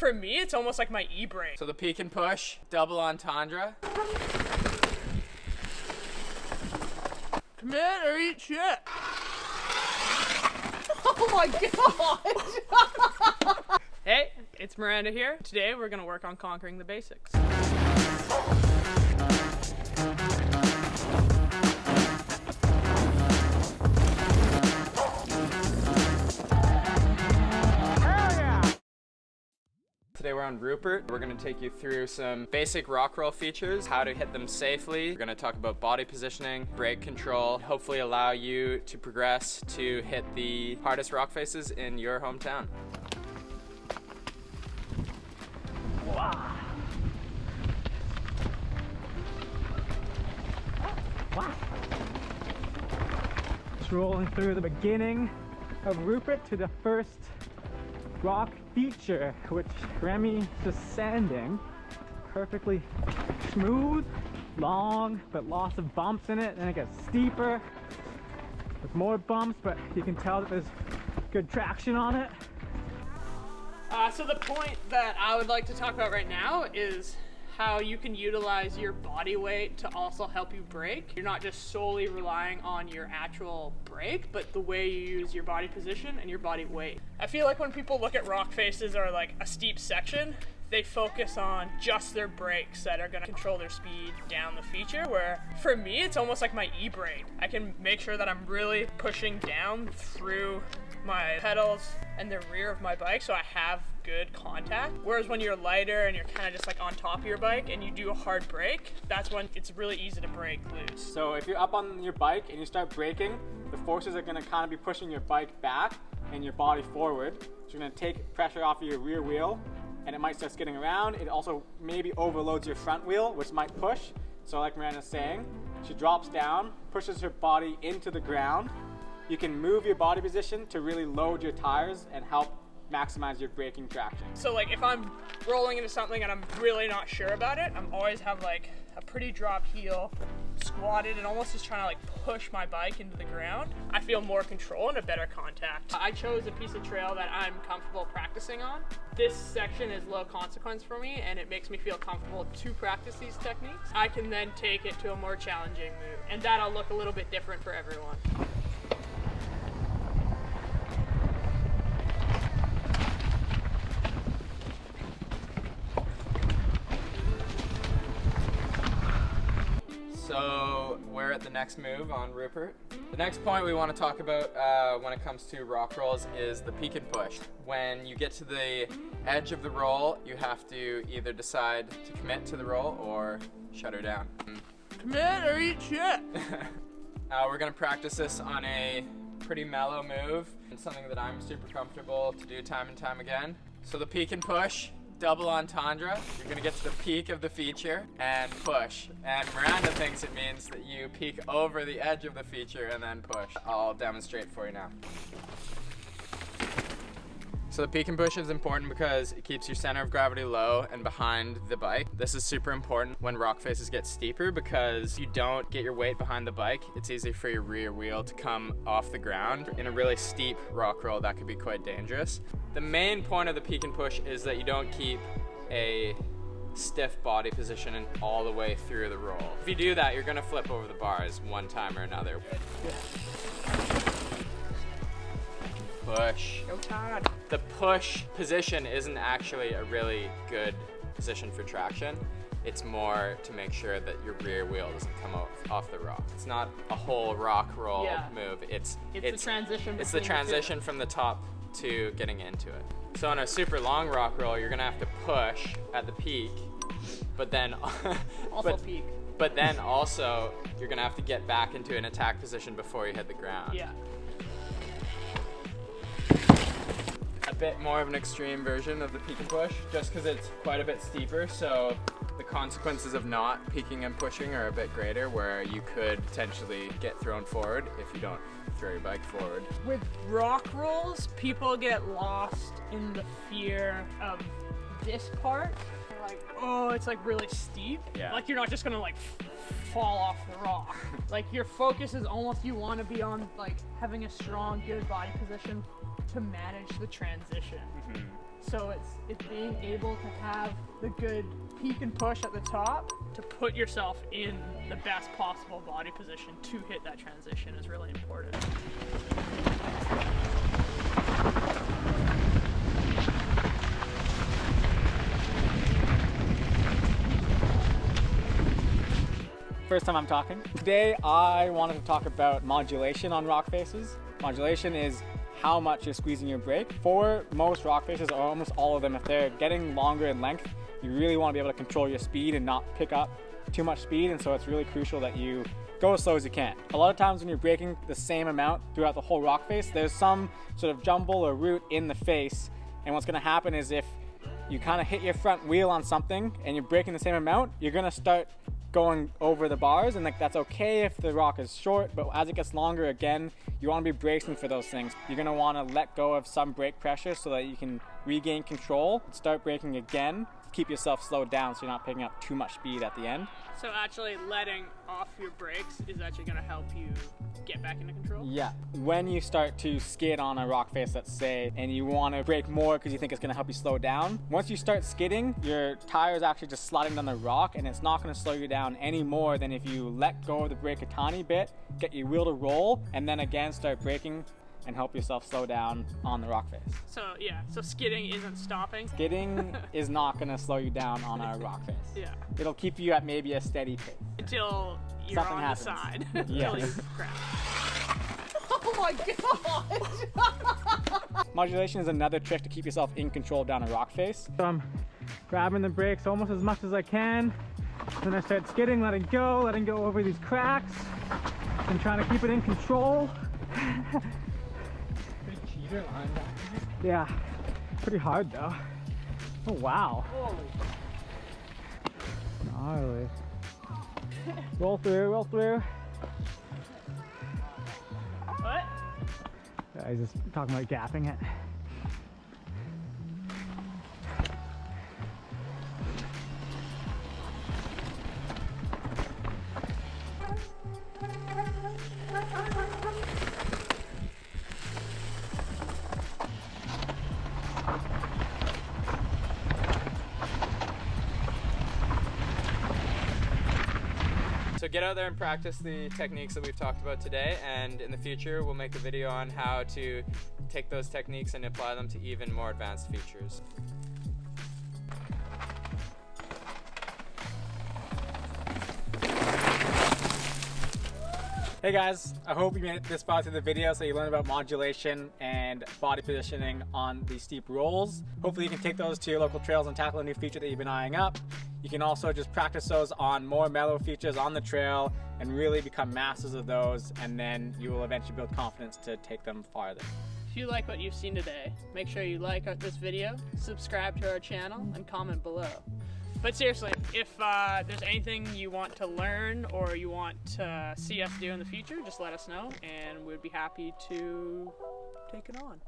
For me, it's almost like my e-brain. So the peek and push, double entendre. Commit or eat shit. Oh my god! Hey, it's Miranda here. Today we're gonna work on conquering the basics. Today we're on Rupert. We're going to take you through some basic rock roll features, how to hit them safely. We're going to talk about body positioning, brake control, hopefully allow you to progress to hit the hardest rock faces in your hometown. Wow. Just rolling through the beginning of Rupert to the first rock feature, which Remi is sanding. Perfectly smooth, long, but lots of bumps in it, and it gets steeper with more bumps, but you can tell that there's good traction on it. So the point that I would like to talk about right now is how you can utilize your body weight to also help you brake. You're not just solely relying on your actual brake, but the way you use your body position and your body weight. I feel like when people look at rock faces or like a steep section, they focus on just their brakes that are going to control their speed down the feature, where for me, it's almost like my e-brain. I can make sure that I'm really pushing down through my pedals and the rear of my bike so I have good contact. Whereas when you're lighter and you're kind of just like on top of your bike and you do a hard brake, that's when it's really easy to brake loose. So if you're up on your bike and you start braking, the forces are going to kind of be pushing your bike back and your body forward. So you're going to take pressure off of your rear wheel and it might start skidding around. It also maybe overloads your front wheel, which might push. So like Miranda's saying, she drops down, pushes her body into the ground. You can move your body position to really load your tires and help maximize your braking traction. So like if I'm rolling into something and I'm really not sure about it, I'm always have like a pretty dropped heel, squatted, and almost just trying to like push my bike into the ground. I feel more control and a better contact. I chose a piece of trail that I'm comfortable practicing on. This section is low consequence for me and it makes me feel comfortable to practice these techniques. I can then take it to a more challenging move, and that'll look a little bit different for everyone. So we're at the next move on Rupert. The next point we want to talk about when it comes to rock rolls is the peek and push. When you get to the edge of the roll, you have to either decide to commit to the roll or shut her down. Commit or eat shit. We're going to practice this on a pretty mellow move. It's something that I'm super comfortable to do time and time again. So the peek and push, double entendre. You're gonna get to the peak of the feature and push. And Miranda thinks it means that you peek over the edge of the feature and then push. I'll demonstrate for you now. So the peek and push is important because it keeps your center of gravity low and behind the bike. This is super important when rock faces get steeper because if you don't get your weight behind the bike, it's easy for your rear wheel to come off the ground. In a really steep rock roll, that could be quite dangerous. The main point of the peek and push is that you don't keep a stiff body position all the way through the roll. If you do that, you're gonna flip over the bars one time or another. Push. Go Todd. The push position isn't actually a really good position for traction. It's more to make sure that your rear wheel doesn't come off the rock. It's not a whole rock roll move. It's the transition. It's the transition from the top to getting into it. So on a super long rock roll, you're gonna have to push at the peak, but then peak. But then also you're gonna have to get back into an attack position before you hit the ground. Yeah. A bit more of an extreme version of the peek and push, just because it's quite a bit steeper, so the consequences of not peeking and pushing are a bit greater, where you could potentially get thrown forward if you don't throw your bike forward. With rock rolls, people get lost in the fear of this part. They're like, oh, it's like really steep. Yeah. Like you're not just gonna like fall off the rock. Like your focus is almost, you want to be on like having a strong, good body position to manage the transition. So it's being able to have the good peak and push at the top to put yourself in the best possible body position to hit that transition is really important. First time I'm talking. Today I wanted to talk about modulation on rock faces. Modulation is how much you're squeezing your brake. For most rock faces, or almost all of them, if they're getting longer in length, you really want to be able to control your speed and not pick up too much speed, and so it's really crucial that you go as slow as you can. A lot of times when you're braking the same amount throughout the whole rock face, there's some sort of jumble or root in the face, and what's going to happen is if you kind of hit your front wheel on something and you're braking the same amount, you're going to start going over the bars, and like that's okay if the rock is short, but as it gets longer, again, you want to be bracing for those things. You're going to want to let go of some brake pressure so that you can regain control, start braking again, keep yourself slowed down so you're not picking up too much speed at the end. So actually letting off your brakes is actually going to help you get back into control? Yeah. When you start to skid on a rock face, let's say, and you want to brake more because you think it's going to help you slow down, once you start skidding, your tire is actually just sliding down the rock, and it's not going to slow you down any more than if you let go of the brake a tiny bit, get your wheel to roll, and then again start braking and help yourself slow down on the rock face. So yeah, so skidding isn't stopping? Skidding is not going to slow you down on a rock face. Yeah. It'll keep you at maybe a steady pace. Until you're Something on happens. the side. Yes. Until you crash. Oh my god! Modulation is another trick to keep yourself in control down a rock face. So I'm grabbing the brakes almost as much as I can. Then I start skidding, letting go over these cracks, and trying to keep it in control. Yeah, pretty hard though. Oh wow. Gnarly. Roll through, roll through. What? I was just talking about gapping it. So get out there and practice the techniques that we've talked about today, and in the future we'll make a video on how to take those techniques and apply them to even more advanced features. Hey guys, I hope you made it this far through the video so you learned about modulation and body positioning on the steep rolls. Hopefully you can take those to your local trails and tackle a new feature that you've been eyeing up. You can also just practice those on more mellow features on the trail and really become masters of those, and then you will eventually build confidence to take them farther. If you like what you've seen today, make sure you like this video, subscribe to our channel, and comment below. But seriously, if there's anything you want to learn or you want to see us do in the future, just let us know and we'd be happy to take it on.